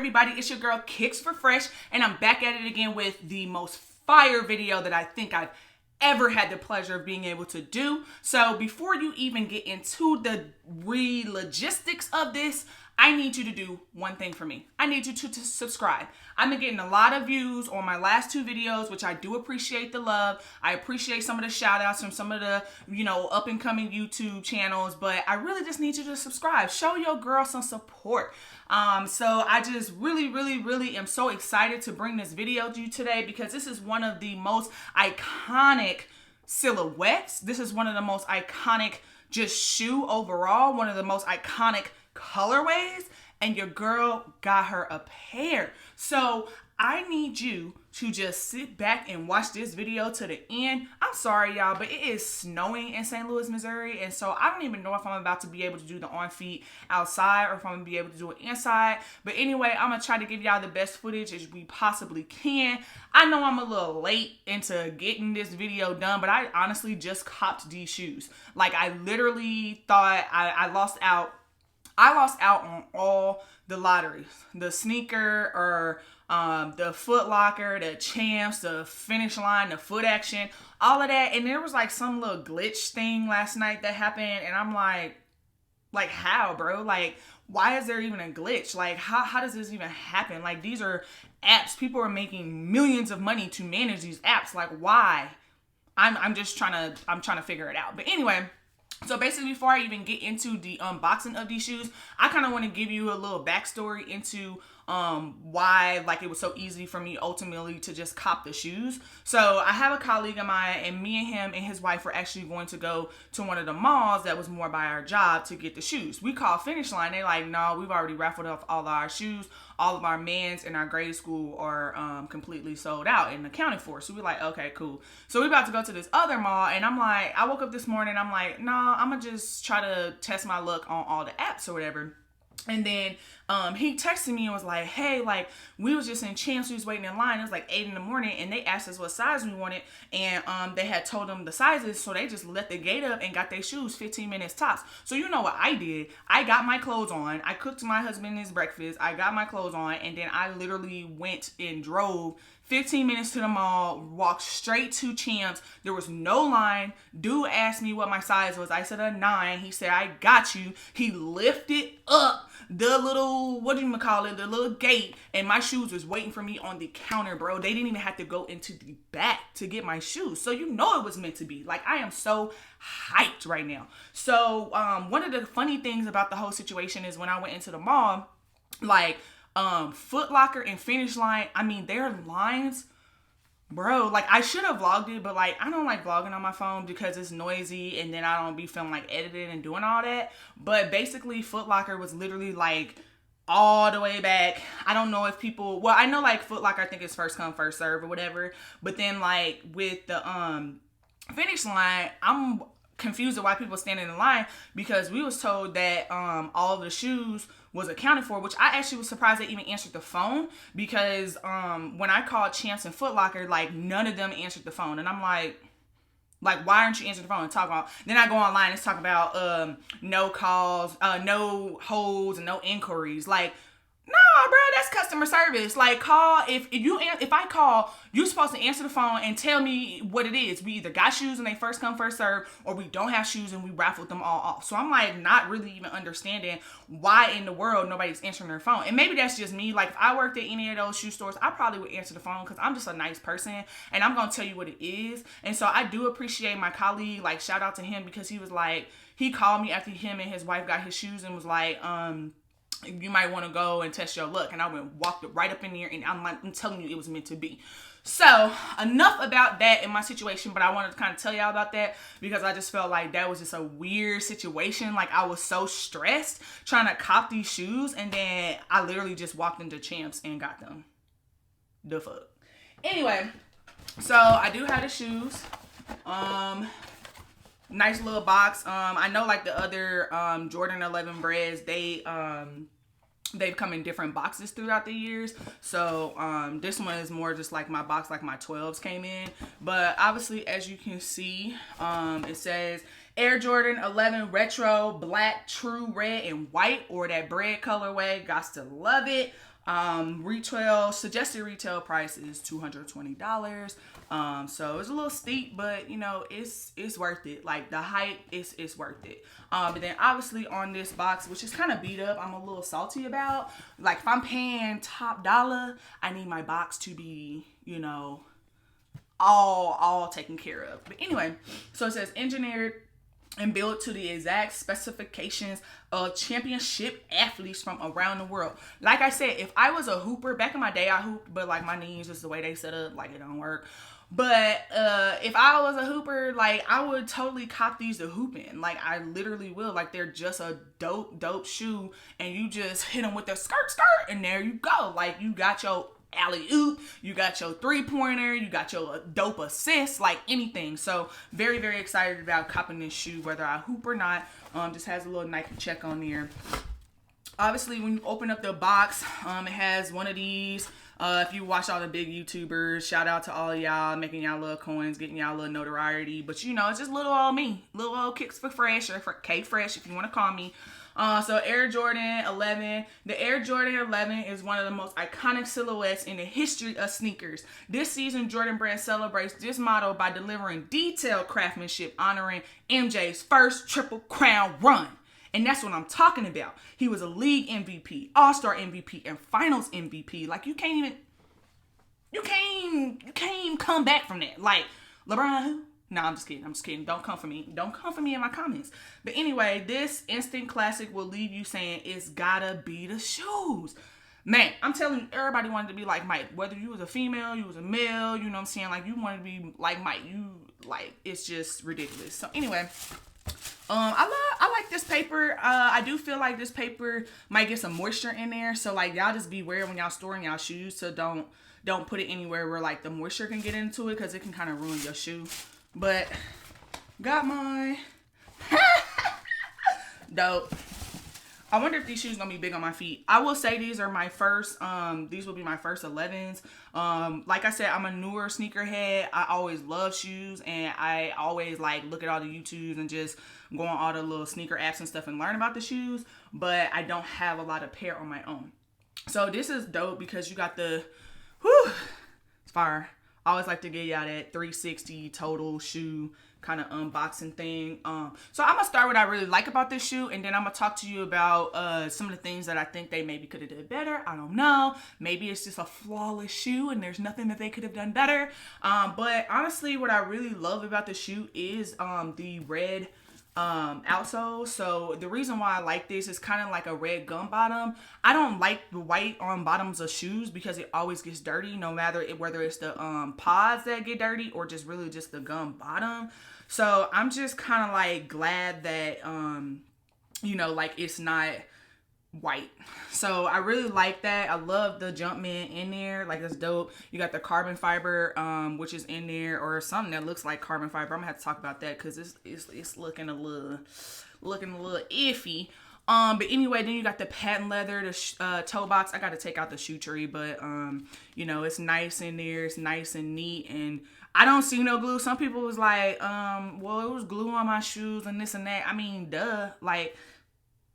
everybody? It's your girl Kicks for Fresh, and I'm back at it again with the most fire video that I think I've ever had the pleasure of being able to do. So before you even get into the logistics of this, I need you to do one thing for me. I need you to subscribe. I've been getting a lot of views on my last two videos, which I do appreciate the love. I appreciate some of the shout outs from some of the, up and coming YouTube channels, but I really just need you to subscribe. Show your girl some support. So I just really am so excited to bring this video to you today because this is one of the most iconic silhouettes. This is one of the most iconic just shoe overall, one of the most iconic colorways, and your girl got her a pair. So I need you to just sit back and watch this video to the end. I'm sorry, y'all, but it is snowing in St. Louis, Missouri, and so I don't even know if I'm about to be able to do the on feet outside or if I'm gonna be able to do it inside. But anyway, I'm gonna try to give y'all the best footage as we possibly can. I know I'm a little late into getting this video done, but I honestly just copped these shoes. Like, I literally thought I lost out. I lost out on all the lotteries, the sneaker or the Foot Locker, the Champs, the Finish Line, the Foot Action, all of that. And there was like some little glitch thing last night that happened. And I'm like how, bro? Like, why is there even a glitch? Like, how does this even happen? Like, these are apps. People are making millions of money to manage these apps. Like, why? I'm trying to figure it out. But anyway, so basically, before I even get into the unboxing of these shoes, I kind of want to give you a little backstory into why it was so easy for me ultimately to just cop the shoes. So I have a colleague of mine, and me and him and his wife were actually going to go to one of the malls that was more by our job to get the shoes. We called Finish Line. They're like, no, we've already raffled off all of our shoes. All of our mans in our grade school are completely sold out and accounted for. So we're like, okay, cool. So we're about to go to this other mall, and I'm like, I woke up this morning, I'm like, nah, I'm gonna just try to test my luck on all the apps or whatever. And then he texted me and was like, hey, like, we was just in Champs, we was waiting in line. It was like 8 in the morning, and they asked us what size we wanted, and they had told them the sizes, so they just let the gate up and got their shoes 15 minutes tops. So you know what I did? I got my clothes on. I cooked my husband his breakfast. I got my clothes on, and then I literally went and drove 15 minutes to the mall, walked straight to Champs. There was no line. Dude asked me what my size was. I said a 9. He said, I got you. He lifted up the little, the little gate, and my shoes was waiting for me on the counter, bro. They didn't even have to go into the back to get my shoes. So you know it was meant to be. Like, I am so hyped right now. So one of the funny things about the whole situation is when I went into the mall, like, Foot Locker and Finish Line, I mean, their lines, bro, like, I should have vlogged it, but like, I don't like vlogging on my phone because it's noisy, and then I don't be feeling like editing and doing all that. But basically, Foot Locker was literally like all the way back. I don't know if people, well, I know like Foot Locker, I think it's first come first serve or whatever, but then like with the Finish Line, I'm confused at why people standing in line, because we was told that all of the shoes was accounted for, which I actually was surprised they even answered the phone, because when I called Champs and Foot Locker, like, none of them answered the phone. And I'm like, why aren't you answering the phone and talking about? Then I go online, it's talking about no calls, no holds, and no inquiries. Like, no, bro, that's customer service. Like, call, if I call, you're supposed to answer the phone and tell me what it is. We either got shoes and they first come first serve, or we don't have shoes and we raffled them all off. So I'm like not really even understanding why in the world nobody's answering their phone. And maybe that's just me. Like, if I worked at any of those shoe stores, I probably would answer the phone because I'm just a nice person and I'm gonna tell you what it is. And so I do appreciate my colleague. Like, shout out to him, because he was like, he called me after him and his wife got his shoes and was like, you might want to go and test your luck. And I walked right up in there, and I'm telling you, it was meant to be. So enough about that in my situation, but I wanted to kind of tell y'all about that because I just felt like that was just a weird situation. Like, I was so stressed trying to cop these shoes, and then I literally just walked into Champs and got them. The fuck. Anyway, so I do have the shoes. Nice little box. I know like the other Jordan 11 Breds, they've come in different boxes throughout the years. So this one is more just like my box, like my 12s came in. But obviously, as you can see, it says Air Jordan 11 Retro Black True Red and White, or that Bred colorway. Gots to love it. Suggested retail price is $220. So it's a little steep, but you know, it's worth it. Like the hype is worth it. But then obviously on this box, which is kind of beat up, I'm a little salty about. Like if I'm paying top dollar, I need my box to be, you know, all taken care of. But anyway, so it says engineered and built to the exact specifications of championship athletes from around the world. Like I said, if I was a hooper, back in my day I hooped, but like my knees, just the way they set up, like it don't work. But if I was a hooper, like I would totally cop these to hoop in. Like I literally will. Like they're just a dope shoe, and you just hit them with the skirt, and there you go. Like you got your alley-oop, you got your three-pointer, you got your dope assist, like anything. So very, very excited about copping this shoe, whether I hoop or not. Just has a little Nike check on there. Obviously, when you open up the box, it has one of these. If you watch all the big YouTubers, shout out to all of y'all, making y'all little coins, getting y'all little notoriety. But you know, it's just little old me, little old Kicks for Fresh, or for K Fresh if you want to call me. So Air Jordan 11. The Air Jordan 11 is one of the most iconic silhouettes in the history of sneakers. This season, Jordan Brand celebrates this motto by delivering detailed craftsmanship, honoring MJ's first Triple Crown run. And that's what I'm talking about. He was a league MVP, all-star MVP, and finals MVP. Like you can't even come back from that. Like LeBron who? No, I'm just kidding. Don't come for me in my comments. But anyway, this instant classic will leave you saying it's gotta be the shoes. Man, I'm telling you, everybody wanted to be like Mike. Whether you was a female, you was a male, you know what I'm saying? Like you wanted to be like Mike. It's just ridiculous. So anyway, I like this paper. I do feel like this paper might get some moisture in there. So like y'all just beware when y'all storing y'all shoes. So don't put it anywhere where like the moisture can get into it, because it can kind of ruin your shoe. But got mine. Dope. I wonder if these shoes gonna be big on my feet. I will say these are my first, these will be my first 11s. Like I said, I'm a newer sneakerhead. I always love shoes, and I always like look at all the YouTubes and just go on all the little sneaker apps and stuff and learn about the shoes, but I don't have a lot of pair on my own. So this is dope because you got the, it's fire. I always like to give y'all that 360 total shoe kind of unboxing thing. So I'm gonna start what I really like about this shoe, and then I'm gonna talk to you about some of the things that I think they maybe could have did better. I don't know. Maybe it's just a flawless shoe and there's nothing that they could have done better. But honestly, what I really love about the shoe is the red outsole. So the reason why I like this is kind of like a red gum bottom. I don't like the white on bottoms of shoes because it always gets dirty, no matter whether it's the pods that get dirty or just really just the gum bottom. So I'm just kind of like glad that you know, like it's not white. So I really like that. I love the Jumpman in there. Like that's dope. You got the carbon fiber which is in there, or something that looks like carbon fiber. I'm gonna have to talk about that because it's looking a little iffy. But anyway, then you got the patent leather, the toe box. I got to take out the shoe tree, but you know, it's nice in there. It's nice and neat, and I don't see no glue. Some people was like, well, it was glue on my shoes and this and that. I mean, duh. Like,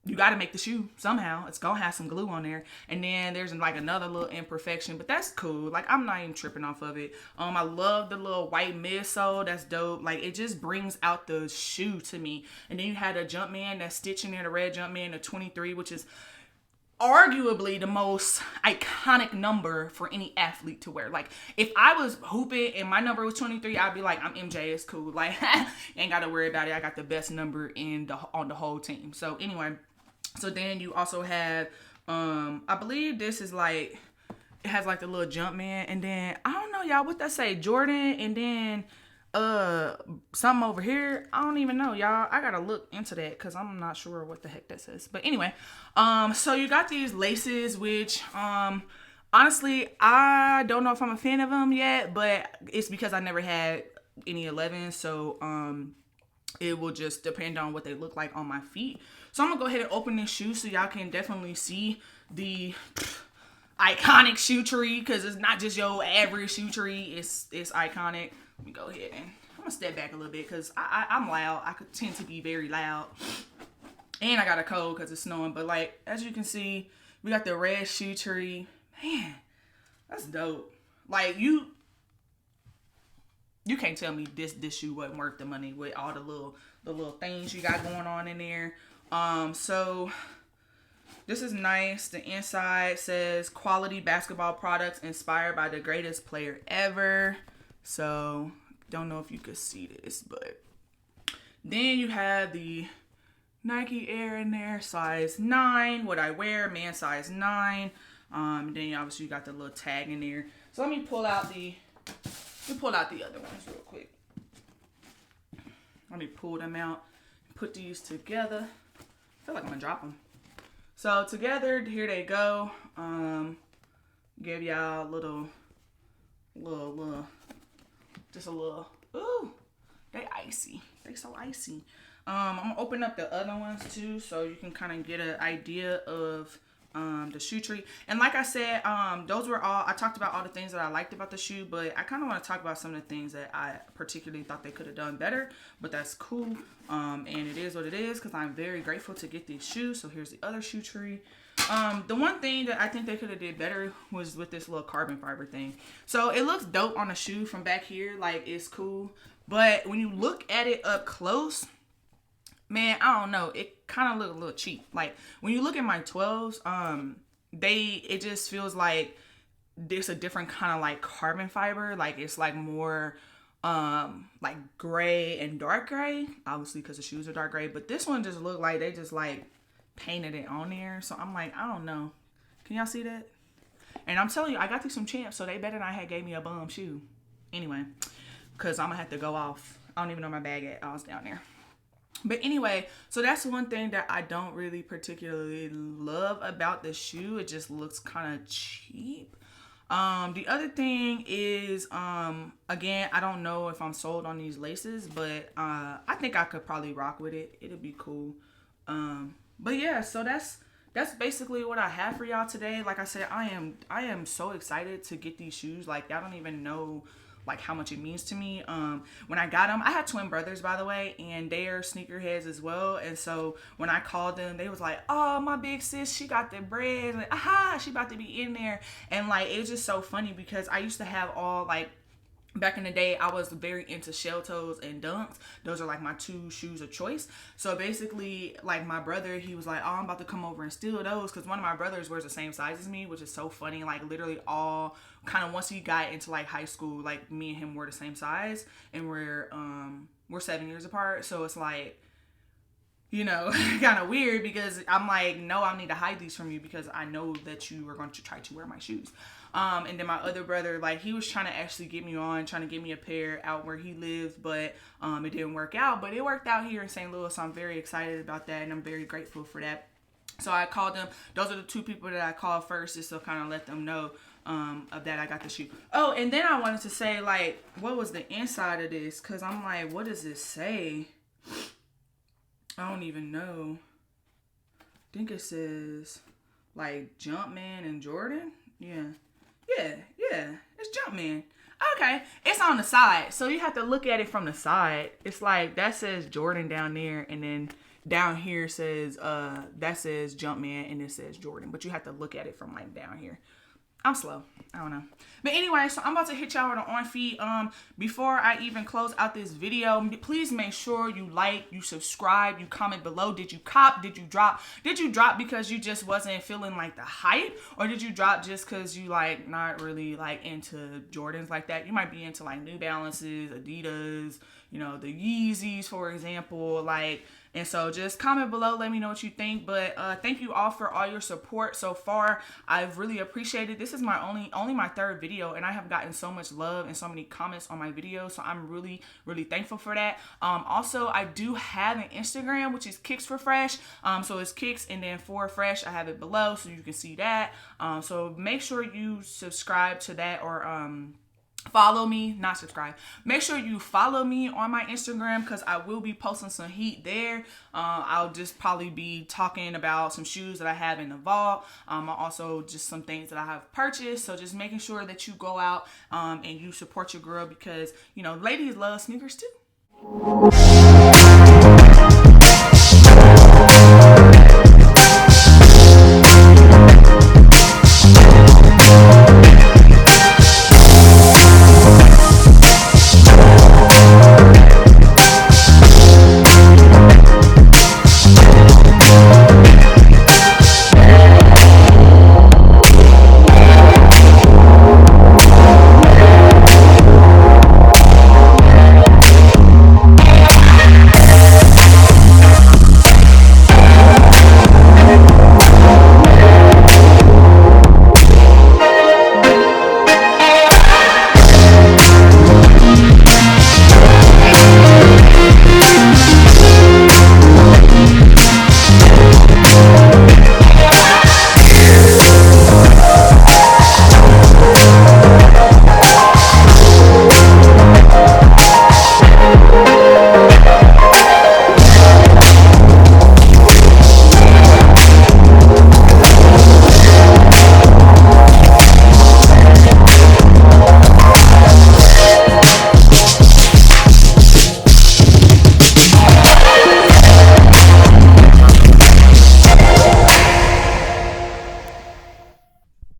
you got to make the shoe somehow. It's going to have some glue on there. And then there's like another little imperfection, but that's cool. Like, I'm not even tripping off of it. I love the little white midsole. That's dope. Like, it just brings out the shoe to me. And then you had a Jumpman that's stitching there, the red Jumpman, the 23, which is arguably the most iconic number for any athlete to wear. Like, if I was hooping and my number was 23, I'd be like, I'm MJ, it's cool. Like, ain't got to worry about it. I got the best number on the whole team. So anyway, so then you also have, I believe this is like, it has like the little Jumpman, and then, I don't know, y'all, what that say? Jordan, and then, something over here. I don't even know, y'all. I gotta look into that because I'm not sure what the heck that says. But anyway, so you got these laces, which, honestly, I don't know if I'm a fan of them yet, but it's because I never had any 11s, so, it will just depend on what they look like on my feet. So I'm gonna go ahead and open this shoe so y'all can definitely see the iconic shoe tree, because it's not just your average shoe tree. It's iconic. Let me go ahead and I'm gonna step back a little bit because I'm loud. I could tend to be very loud, and I got a cold because it's snowing. But like, as you can see, we got the red shoe tree. Man, that's dope. Like, you can't tell me this shoe wasn't worth the money with all the little things you got going on in there. So this is nice. The inside says quality basketball products inspired by the greatest player ever. So don't know if you could see this, but then you have the Nike Air in there, size 9. What I wear, man, size 9. Then obviously you got the little tag in there. So let me pull out the other ones real quick. Let me pull them out, put these together. I feel like I'm gonna drop them. So together, here they go. Give y'all a little, just a little. Ooh, they icy. They so icy. I'm gonna open up the other ones too, so you can kind of get an idea of the shoe tree. And like I said, those were all, I talked about all the things that I liked about the shoe, but I kind of want to talk about some of the things that I particularly thought they could have done better, but that's cool. And it is what it is, because I'm very grateful to get these shoes. So here's the other shoe tree. The one thing that I think they could have did better was with this little carbon fiber thing. So it looks dope on the shoe from back here, like it's cool, but when you look at it up close, man, I don't know. It kind of look a little cheap. Like when you look at my 12s, it just feels like there's a different kind of like carbon fiber. Like it's like more like gray and dark gray, obviously because the shoes are dark gray. But this one just looked like they just like painted it on there. So I'm like, I don't know. Can y'all see that? And I'm telling you, I got these from Champs, so they better not have gave me a bum shoe. Anyway, because I'm gonna have to go off. I don't even know my bag at. I was down there. But anyway, so that's one thing that I don't really particularly love about the shoe. It just looks kind of cheap. The other thing is, again, I don't know if I'm sold on these laces, but I think I could probably rock with it. It'll be cool. But yeah, so that's basically what I have for y'all today. Like I said, I am so excited to get these shoes. Like y'all don't even know like how much it means to me. When I got them, I had twin brothers, by the way, and they're sneakerheads as well. And so when I called them, they was like, oh, my big sis, she got the Bred. Like, aha, she about to be in there. And like, it was just so funny because I used to have all like, back in the day, I was very into shell toes and dunks. Those are like my two shoes of choice. So basically, like my brother, he was like, oh, I'm about to come over and steal those, because one of my brothers wears the same size as me, which is so funny. Like literally all kind of once he got into like high school, like me and him were the same size, and we're 7 years apart. So it's like, you know, kind of weird, because I'm like, no, I need to hide these from you because I know that you are going to try to wear my shoes. And then my other brother, like he was trying to actually get me trying to get me a pair out where he lives, but it didn't work out. But it worked out here in St. Louis, so I'm very excited about that, and I'm very grateful for that. So I called them. Those are the two people that I called first, just to kind of let them know of that I got the shoe. Oh, and then I wanted to say, like, what was the inside of this? Because I'm like, what does this say? I don't even know. I think it says like Jumpman and Jordan. Yeah. It's Jumpman. Okay, it's on the side, so you have to look at it from the side. It's like that says Jordan down there, and then down here says that says Jumpman, and it says Jordan. But you have to look at it from like down here. I'm slow. I don't know. But anyway, so I'm about to hit y'all with an on feed. Before I even close out this video, please make sure you like, you subscribe, you comment below. Did you cop? Did you drop? Did you drop because you just wasn't feeling like the hype? Or did you drop just because you like not really like into Jordans like that? You might be into like New Balances, Adidas, you know, the Yeezys, for example, like. And so just comment below, let me know what you think. But thank you all for all your support so far. I've really appreciated it. This is my only my third video, and I have gotten so much love and so many comments on my videos. So I'm really, really thankful for that. Also, I do have an Instagram, which is Kicks for Fresh. So it's Kicks and then for Fresh. I have it below so you can see that. So make sure you subscribe to that, or follow me, not subscribe. Make sure you follow me on my Instagram, because I will be posting some heat there. I'll just probably be talking about some shoes that I have in the vault. Also just some things that I have purchased. So just making sure that you go out and you support your girl, because, you know, ladies love sneakers too.